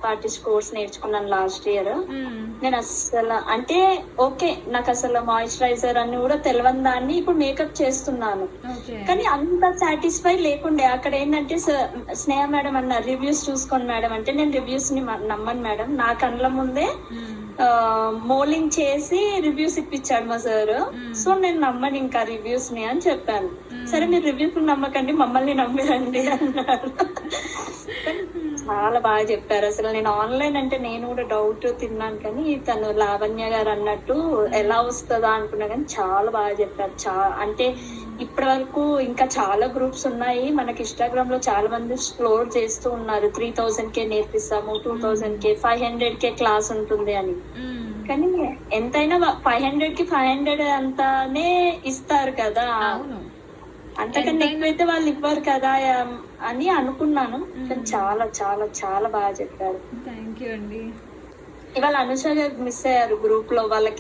Makeup artist course నేర్చుకున్నాను last year. నేను అసలు అంటే ఓకే, నాకు అసలు మాయిశ్చరైజర్ అని కూడా తెలియని దాన్ని ఇప్పుడు మేకప్ చేస్తున్నాను. కానీ అంత సాటిస్ఫై లేకుండే. అక్కడ ఏంటంటే స్నేహ మేడం అన్న రివ్యూస్ చూసుకోండి మేడం అంటే, నేను రివ్యూస్ ని నమ్మను మేడం. నా కళ్ళ ముందే మోలింగ్ చేసి రివ్యూస్ ఇప్పించాడు మా సార్. సో నేను నమ్మను ఇంకా రివ్యూస్ ని అని చెప్పాను. సరే మీరు రివ్యూస్ నమ్మకండి, మమ్మల్ని నమ్మిరండి అన్నారు. చాలా బాగా చెప్పారు. అసలు నేను ఆన్లైన్ అంటే నేను కూడా డౌట్ తిన్నాను, కానీ తను లావణ్య గారు అన్నట్టు ఎలా వస్తుందా అనుకున్నా, కానీ చాలా బాగా చెప్పారు. అంటే ఇప్పటి వరకు ఇంకా చాలా గ్రూప్స్ ఉన్నాయి మనకి. ఇన్స్టాగ్రామ్ లో చాలా మంది ఎక్స్ప్లోర్ చేస్తూ ఉన్నారు, 3000K నేర్పిస్తాము, 2000K, 500K క్లాస్ ఉంటుంది అని. కానీ ఎంతైనా 500కి 500 అంతానే ఇస్తారు కదా, అంతకన్నా ఎక్కువైతే వాళ్ళు ఇవ్వరు కదా అని అనుకున్నాను. చాలా చాలా చాలా బాగా చెప్పారు. థ్యాంక్ యూ అండి. ఇవాళ అనుష గారు మిస్ అయ్యారు గ్రూప్ లో. వాళ్ళకి